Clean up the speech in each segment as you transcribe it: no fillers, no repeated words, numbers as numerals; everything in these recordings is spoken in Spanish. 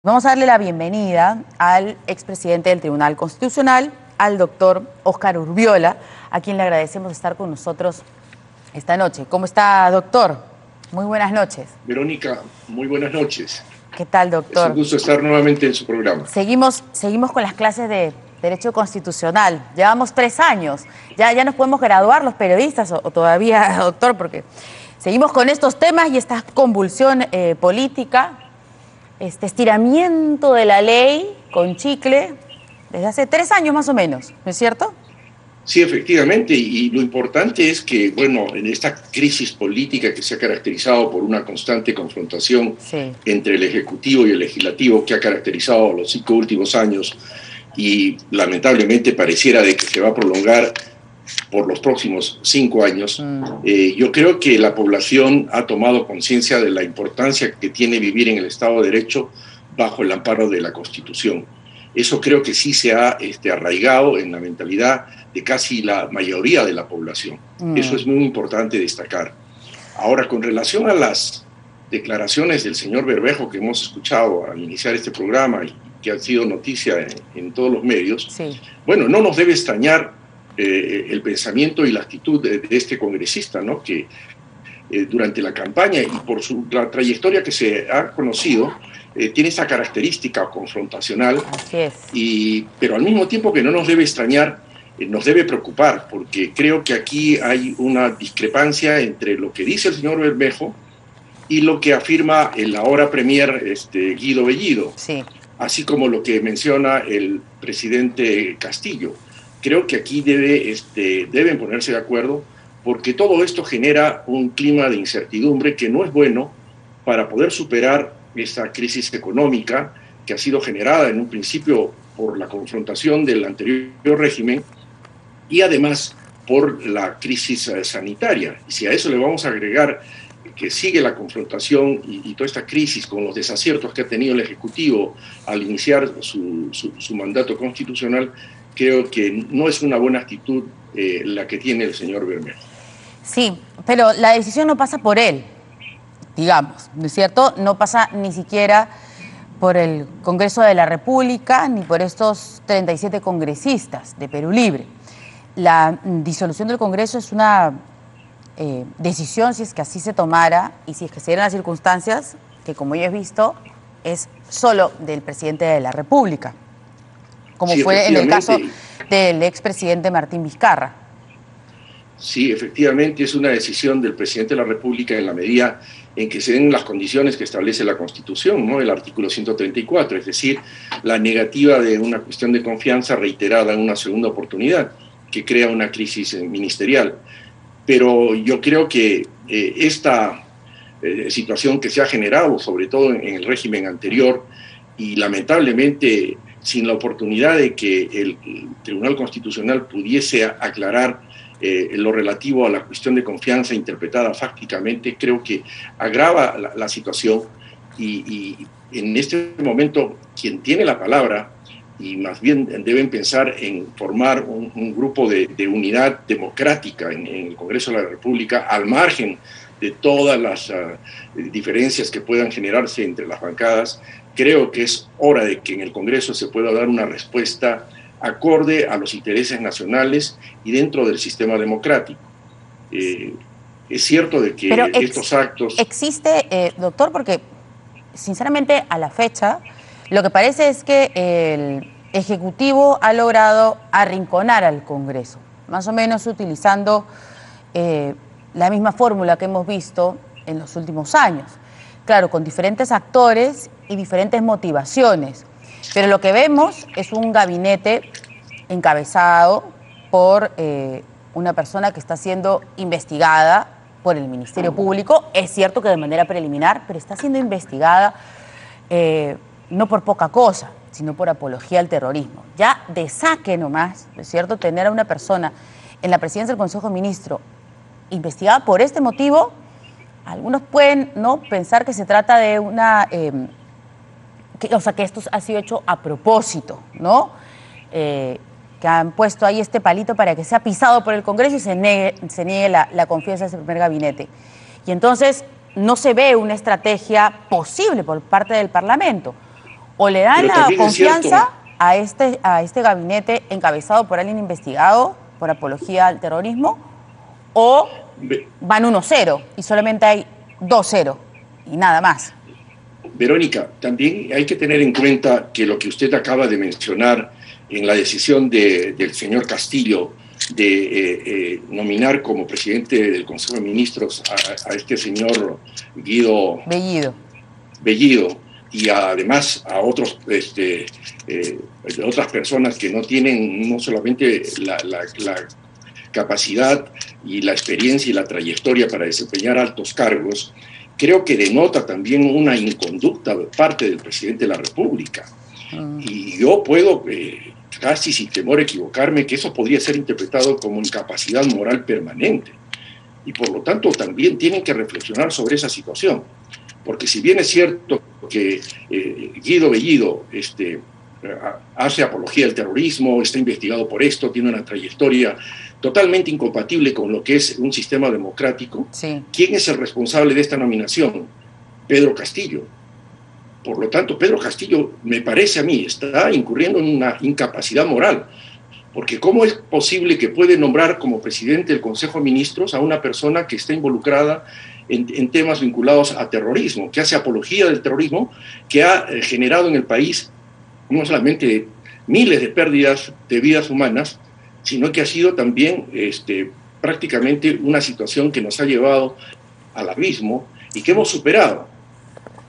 Vamos a darle la bienvenida al expresidente del Tribunal Constitucional, al doctor Óscar Urbiola, a quien le agradecemos estar con nosotros esta noche. ¿Cómo está, doctor? Muy buenas noches. Verónica, muy buenas noches. ¿Qué tal, doctor? Es un gusto estar nuevamente en su programa. Seguimos con las clases de Derecho Constitucional. Llevamos 3 años. Ya nos podemos graduar los periodistas o todavía, doctor, porque seguimos con estos temas y esta convulsión política, este estiramiento de la ley con chicle desde hace 3 años más o menos, ¿no es cierto? Sí, efectivamente, y lo importante es que, bueno, en esta crisis política que se ha caracterizado por una constante confrontación entre el Ejecutivo y el Legislativo, que ha caracterizado los 5 últimos años, y lamentablemente pareciera de que se va a prolongar por los próximos 5 años, yo creo que la población ha tomado conciencia de la importancia que tiene vivir en el Estado de Derecho bajo el amparo de la Constitución. Eso creo que sí se ha arraigado en la mentalidad de casi la mayoría de la población. Eso es muy importante destacar. Ahora, con relación a las declaraciones del señor Bermejo que hemos escuchado al iniciar este programa y que han sido noticia en todos los medios, bueno, no nos debe extrañar el pensamiento y la actitud de este congresista, ¿no? Que durante la campaña y por la trayectoria que se ha conocido, tiene esa característica confrontacional. Así es. Pero al mismo tiempo que no nos debe extrañar, nos debe preocupar, porque creo que aquí hay una discrepancia entre lo que dice el señor Bermejo y lo que afirma el ahora premier Guido Bellido, así como lo que menciona el presidente Castillo. Creo que aquí deben ponerse de acuerdo, porque todo esto genera un clima de incertidumbre que no es bueno para poder superar esta crisis económica que ha sido generada en un principio por la confrontación del anterior régimen y además por la crisis sanitaria. Y si a eso le vamos a agregar que sigue la confrontación y toda esta crisis con los desaciertos que ha tenido el Ejecutivo al iniciar su mandato constitucional, creo que no es una buena actitud la que tiene el señor Bermejo. Sí, pero la decisión no pasa por él, digamos, ¿no es cierto? No pasa ni siquiera por el Congreso de la República ni por estos 37 congresistas de Perú Libre. La disolución del Congreso es una decisión, si es que así se tomara y si es que se dieran las circunstancias, que como yo he visto, es solo del presidente de la República, como fue en el caso del expresidente Martín Vizcarra. Sí, efectivamente es una decisión del presidente de la República en la medida en que se den las condiciones que establece la Constitución, ¿no? El artículo 134, es decir, la negativa de una cuestión de confianza reiterada en una segunda oportunidad, que crea una crisis ministerial. Pero yo creo que esta situación que se ha generado, sobre todo en el régimen anterior, y lamentablemente sin la oportunidad de que el Tribunal Constitucional pudiese aclarar lo relativo a la cuestión de confianza interpretada fácticamente, creo que agrava la situación y en este momento quien tiene la palabra, y más bien deben pensar en formar un grupo de unidad democrática en el Congreso de la República, al margen de todas las diferencias que puedan generarse entre las bancadas. Creo que es hora de que en el Congreso se pueda dar una respuesta acorde a los intereses nacionales y dentro del sistema democrático. Es cierto de que estos actos... Existe, doctor, porque sinceramente a la fecha lo que parece es que el Ejecutivo ha logrado arrinconar al Congreso, más o menos utilizando la misma fórmula que hemos visto en los últimos años. Claro, con diferentes actores y diferentes motivaciones, pero lo que vemos es un gabinete encabezado por una persona que está siendo investigada por el Ministerio Público. Es cierto que de manera preliminar, pero está siendo investigada no por poca cosa, sino por apología al terrorismo. Ya de saque nomás, ¿no es cierto?, tener a una persona en la presidencia del Consejo de Ministros investigada por este motivo, algunos pueden no pensar que se trata de una... que esto ha sido hecho a propósito, ¿no? Que han puesto ahí este palito para que sea pisado por el Congreso y se niegue la confianza de ese primer gabinete. Y entonces no se ve una estrategia posible por parte del Parlamento. o le dan Pero la también es cierto, confianza a este gabinete encabezado por alguien investigado por apología al terrorismo, o van 1-0 y solamente hay 2-0 y nada más. Verónica, también hay que tener en cuenta que lo que usted acaba de mencionar en la decisión del señor Castillo de nominar como presidente del Consejo de Ministros a este señor Guido Bellido, y además a otros otras personas que no tienen no solamente la capacidad y la experiencia y la trayectoria para desempeñar altos cargos, creo que denota también una inconducta de parte del presidente de la República. Y yo puedo, casi sin temor a equivocarme, que eso podría ser interpretado como incapacidad moral permanente. Y por lo tanto también tienen que reflexionar sobre esa situación. Porque si bien es cierto que Guido Bellido hace apología al terrorismo, está investigado por esto, tiene una trayectoria totalmente incompatible con lo que es un sistema democrático, sí. ¿Quién es el responsable de esta nominación? Pedro Castillo. Por lo tanto, Pedro Castillo, me parece a mí, está incurriendo en una incapacidad moral, porque ¿cómo es posible que puede nombrar como presidente del Consejo de Ministros a una persona que está involucrada en temas vinculados a terrorismo, que hace apología del terrorismo, que ha generado en el país no solamente miles de pérdidas de vidas humanas, sino que ha sido también prácticamente una situación que nos ha llevado al abismo y que hemos superado?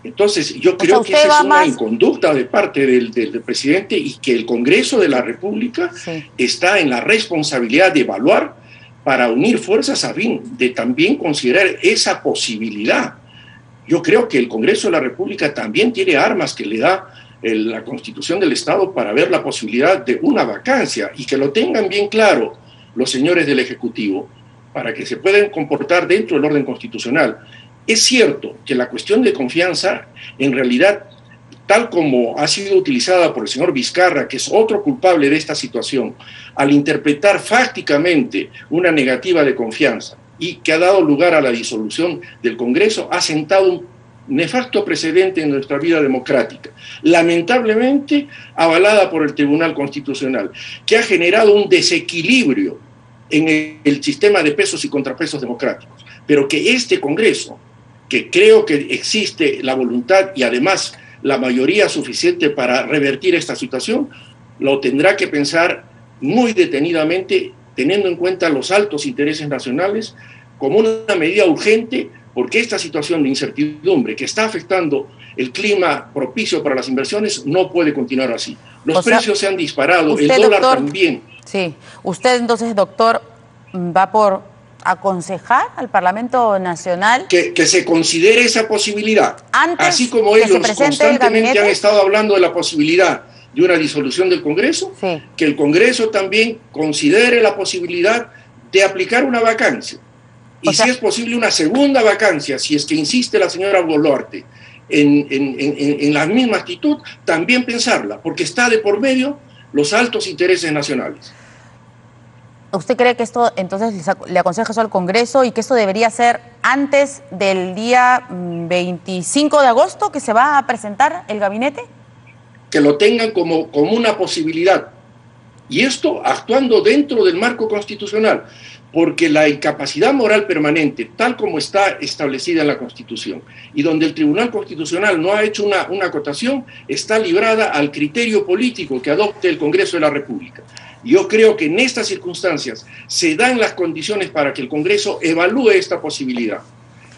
Entonces, yo creo que esa es una inconducta de parte del presidente, y que el Congreso de la República está en la responsabilidad de evaluar para unir fuerzas a fin de también considerar esa posibilidad. Yo creo que el Congreso de la República también tiene armas que le da la Constitución del Estado para ver la posibilidad de una vacancia, y que lo tengan bien claro los señores del Ejecutivo para que se puedan comportar dentro del orden constitucional. Es cierto que la cuestión de confianza, en realidad, tal como ha sido utilizada por el señor Vizcarra, que es otro culpable de esta situación, al interpretar fácticamente una negativa de confianza y que ha dado lugar a la disolución del Congreso, ha sentado un nefasto precedente en nuestra vida democrática, lamentablemente avalada por el Tribunal Constitucional, que ha generado un desequilibrio en el sistema de pesos y contrapesos democráticos, pero que este Congreso, que creo que existe la voluntad y además la mayoría suficiente para revertir esta situación, lo tendrá que pensar muy detenidamente, teniendo en cuenta los altos intereses nacionales, como una medida urgente, porque esta situación de incertidumbre que está afectando el clima propicio para las inversiones no puede continuar así. Los precios se han disparado, el dólar también. Sí, usted entonces, doctor, va por aconsejar al Parlamento Nacional que se considere esa posibilidad, así como ellos constantemente han estado hablando de la posibilidad de una disolución del Congreso, que el Congreso también considere la posibilidad de aplicar una vacancia, y si es posible una segunda vacancia, si es que insiste la señora Boluarte en la misma actitud, también pensarla, porque está de por medio los altos intereses nacionales. ¿Usted cree que esto entonces le aconseja eso al Congreso y que esto debería ser antes del día 25 de agosto que se va a presentar el gabinete? Que lo tengan como una posibilidad. Y esto actuando dentro del marco constitucional, porque la incapacidad moral permanente, tal como está establecida en la Constitución, y donde el Tribunal Constitucional no ha hecho una acotación, está librada al criterio político que adopte el Congreso de la República. Yo creo que en estas circunstancias se dan las condiciones para que el Congreso evalúe esta posibilidad.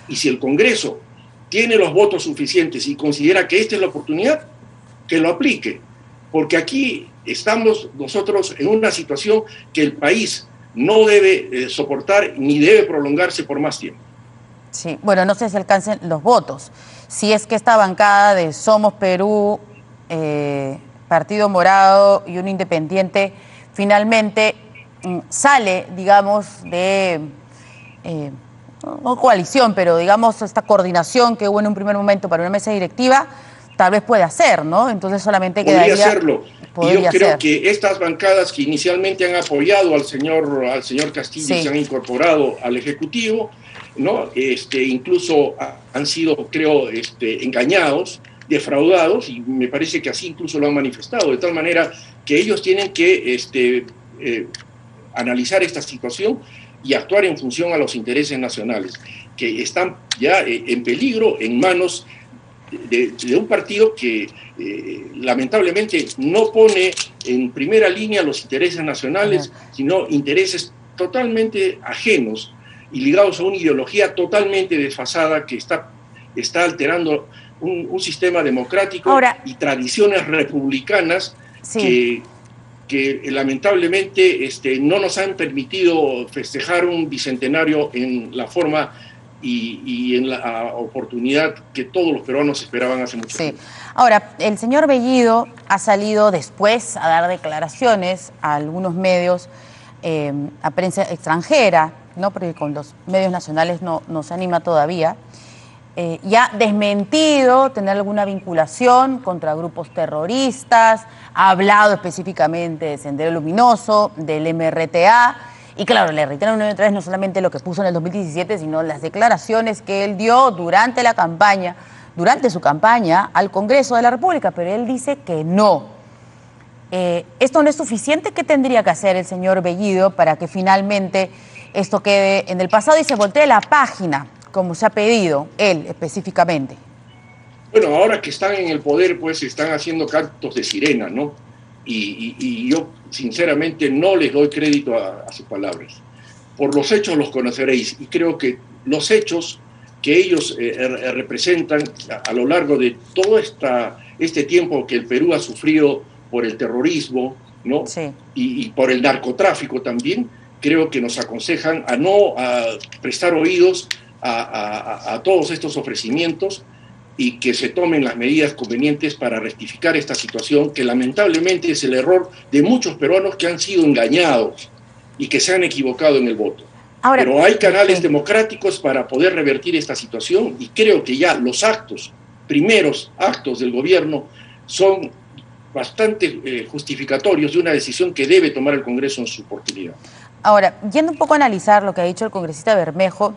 Y si el Congreso tiene los votos suficientes y considera que esta es la oportunidad, que lo aplique. Porque aquí estamos nosotros en una situación que el país no debe soportar ni debe prolongarse por más tiempo. Sí, bueno, no sé si alcancen los votos. Si es que esta bancada de Somos Perú, Partido Morado y un independiente finalmente sale, digamos, de, no coalición, pero digamos esta coordinación que hubo en un primer momento para una mesa directiva, tal vez puede hacer, ¿no? Entonces solamente quedaría... Podría hacerlo. Y yo creo que estas bancadas que inicialmente han apoyado al señor Castillo y se han incorporado al Ejecutivo, ¿no? Incluso han sido, creo, engañados defraudados, y me parece que así incluso lo han manifestado, de tal manera que ellos tienen que analizar esta situación y actuar en función a los intereses nacionales, que están ya en peligro en manos de un partido que lamentablemente no pone en primera línea los intereses nacionales, sino intereses totalmente ajenos y ligados a una ideología totalmente desfasada que está alterando un sistema democrático. Ahora, y tradiciones republicanas sí, que lamentablemente no nos han permitido festejar un bicentenario en la forma y en la oportunidad que todos los peruanos esperaban hace mucho tiempo. Ahora, el señor Bellido ha salido después a dar declaraciones a algunos medios, a prensa extranjera, ¿no? Porque con los medios nacionales no se anima todavía, y ha desmentido tener alguna vinculación contra grupos terroristas, ha hablado específicamente de Sendero Luminoso, del MRTA, y claro, le reitero una y otra vez no solamente lo que puso en el 2017, sino las declaraciones que él dio durante la campaña, durante su campaña al Congreso de la República, pero él dice que no. ¿Esto no es suficiente? ¿Qué tendría que hacer el señor Bellido para que finalmente esto quede en el pasado y se voltee la página, como se ha pedido él específicamente? Bueno, ahora que están en el poder, pues están haciendo cantos de sirena, ¿no? Y yo sinceramente no les doy crédito a sus palabras. Por los hechos los conoceréis, y creo que los hechos que ellos representan a lo largo de todo este tiempo que el Perú ha sufrido por el terrorismo, ¿no? Sí. Y por el narcotráfico también, creo que nos aconsejan a no prestar oídos a todos estos ofrecimientos y que se tomen las medidas convenientes para rectificar esta situación, que lamentablemente es el error de muchos peruanos que han sido engañados y que se han equivocado en el voto. Ahora, pero hay canales democráticos para poder revertir esta situación, y creo que ya los primeros actos del gobierno son bastante justificatorios de una decisión que debe tomar el Congreso en su oportunidad. Ahora, yendo un poco a analizar lo que ha dicho el congresista Bermejo,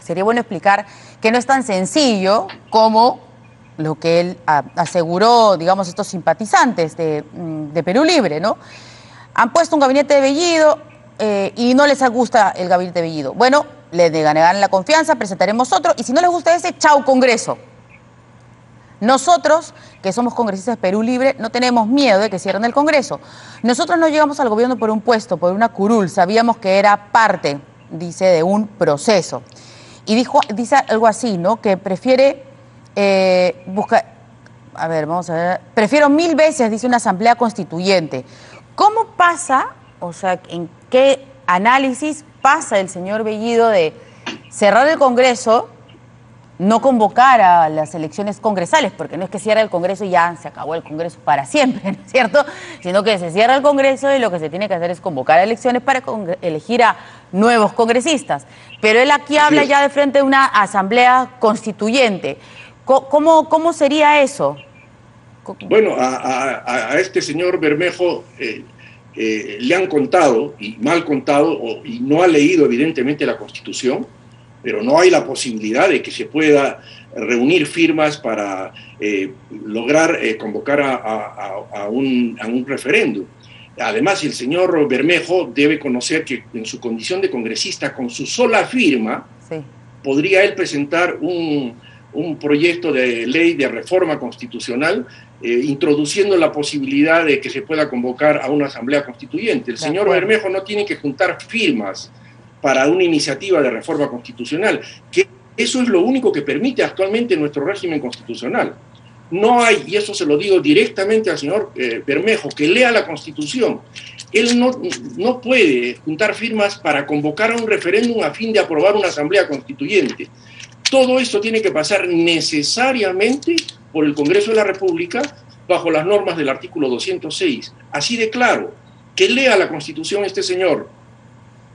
sería bueno explicar que no es tan sencillo como lo que él aseguró, digamos, estos simpatizantes de Perú Libre, ¿no? Han puesto un gabinete de Bellido y no les gusta el gabinete de Bellido. Bueno, les negarán la confianza, presentaremos otro, y si no les gusta ese, chau Congreso. Nosotros, que somos congresistas de Perú Libre, no tenemos miedo de que cierren el Congreso. Nosotros no llegamos al gobierno por un puesto, por una curul, sabíamos que era parte, dice, de un proceso. Y dice algo así, ¿no? Que prefiere prefiero 1000 veces, dice, una asamblea constituyente. ¿Cómo pasa, o sea, en qué análisis pasa el señor Bellido de cerrar el Congreso, no convocar a las elecciones congresales, porque no es que cierre el Congreso y ya se acabó el Congreso para siempre, ¿no es cierto? Sino que se cierra el Congreso y lo que se tiene que hacer es convocar a elecciones para elegir a nuevos congresistas. Pero él aquí habla ya de frente a una asamblea constituyente. ¿Cómo sería eso? Bueno, a este señor Bermejo le han contado, y mal contado, y no ha leído evidentemente la Constitución, pero no hay la posibilidad de que se pueda reunir firmas para lograr convocar a un referéndum. Además, el señor Bermejo debe conocer que en su condición de congresista, con su sola firma, podría él presentar un proyecto de ley de reforma constitucional introduciendo la posibilidad de que se pueda convocar a una asamblea constituyente. El señor Bermejo no tiene que juntar firmas para una iniciativa de reforma constitucional, que eso es lo único que permite actualmente nuestro régimen constitucional. No hay, y eso se lo digo directamente al señor Bermejo, que lea la Constitución. Él no puede juntar firmas para convocar a un referéndum a fin de aprobar una asamblea constituyente. Todo esto tiene que pasar necesariamente por el Congreso de la República bajo las normas del artículo 206. Así de claro, que lea la Constitución este señor.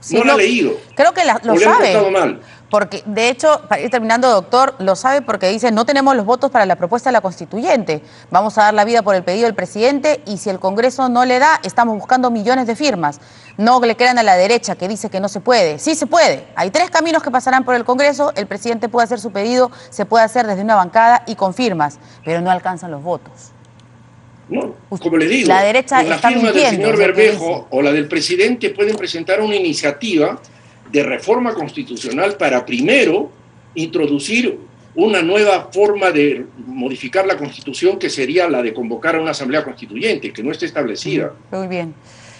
Sí, no la ha leído. Creo que lo sabe. Mal. Porque, de hecho, para ir terminando, doctor, lo sabe porque dice, no tenemos los votos para la propuesta de la constituyente. Vamos a dar la vida por el pedido del presidente y si el Congreso no le da, estamos buscando millones de firmas. No le crean a la derecha que dice que no se puede. Sí se puede. Hay 3 caminos que pasarán por el Congreso. El presidente puede hacer su pedido, se puede hacer desde una bancada y con firmas, pero no alcanzan los votos. No, como le digo, la derecha la está firma del mintiendo, señor Bermejo o la del presidente pueden presentar una iniciativa de reforma constitucional para primero introducir una nueva forma de modificar la Constitución, que sería la de convocar a una asamblea constituyente, que no está establecida. Muy bien.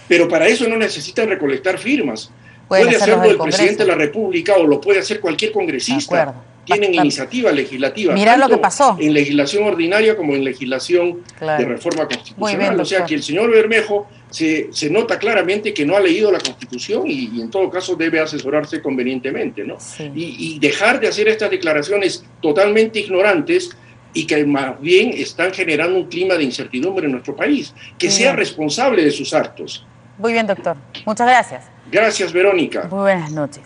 Pero para eso no necesitan recolectar firmas. Puede hacerlo el presidente de la República o lo puede hacer cualquier congresista. Tienen iniciativa legislativa, mirá lo que pasó en legislación ordinaria como en legislación de reforma constitucional. Bien, o sea que el señor Bermejo se nota claramente que no ha leído la Constitución y en todo caso debe asesorarse convenientemente, ¿no? Sí. Y dejar de hacer estas declaraciones totalmente ignorantes y que más bien están generando un clima de incertidumbre en nuestro país. Que sea responsable de sus actos. Muy bien, doctor. Muchas gracias. Gracias, Verónica. Muy buenas noches.